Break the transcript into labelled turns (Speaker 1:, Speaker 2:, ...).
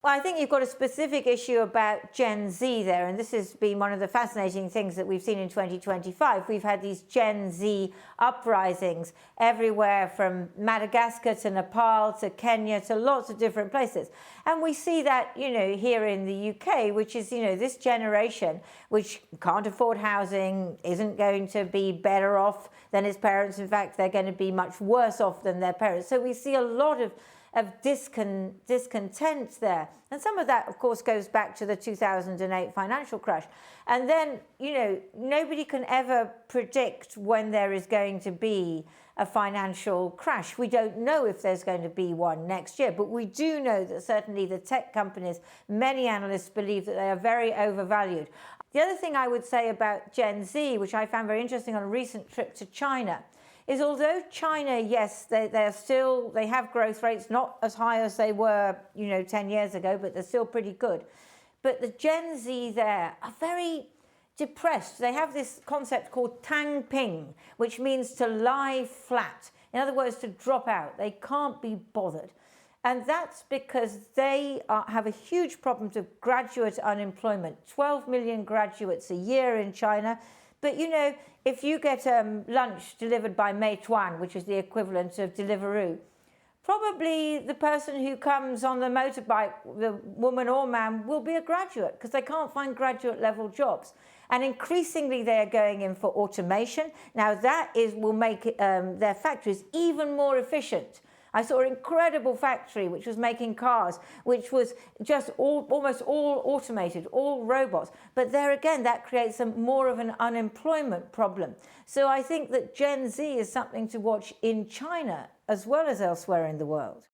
Speaker 1: Well, I think you've got a specific issue about Gen Z there, and this has been one of the fascinating things that we've seen in 2025. We've had these Gen Z uprisings everywhere from Madagascar to Nepal to Kenya to lots of different places. And we see that, here in the UK, which is, this generation which can't afford housing, isn't going to be better off than its parents. In fact, they're going to be much worse off than their parents. So we see a lot of discontent there. And some of that, of course, goes back to the 2008 financial crash. And then, nobody can ever predict when there is going to be a financial crash. We don't know if there's going to be one next year, but we do know that certainly the tech companies, many analysts believe that they are very overvalued. The other thing I would say about Gen Z, which I found very interesting on a recent trip to China, is although China, yes, they have growth rates not as high as they were, 10 years ago, but they're still pretty good. But the Gen Z there are very depressed. They have this concept called tang ping, which means to lie flat. In other words, to drop out. They can't be bothered. And that's because they have a huge problem of graduate unemployment. 12 million graduates a year in China. But, if you get lunch delivered by Meituan, which is the equivalent of Deliveroo, probably the person who comes on the motorbike, the woman or man, will be a graduate because they can't find graduate level jobs. And increasingly they're going in for automation. Now that will make their factories even more efficient. I saw an incredible factory which was making cars, which was just almost all automated, all robots. But there again, that creates more of an unemployment problem. So I think that Gen Z is something to watch in China as well as elsewhere in the world.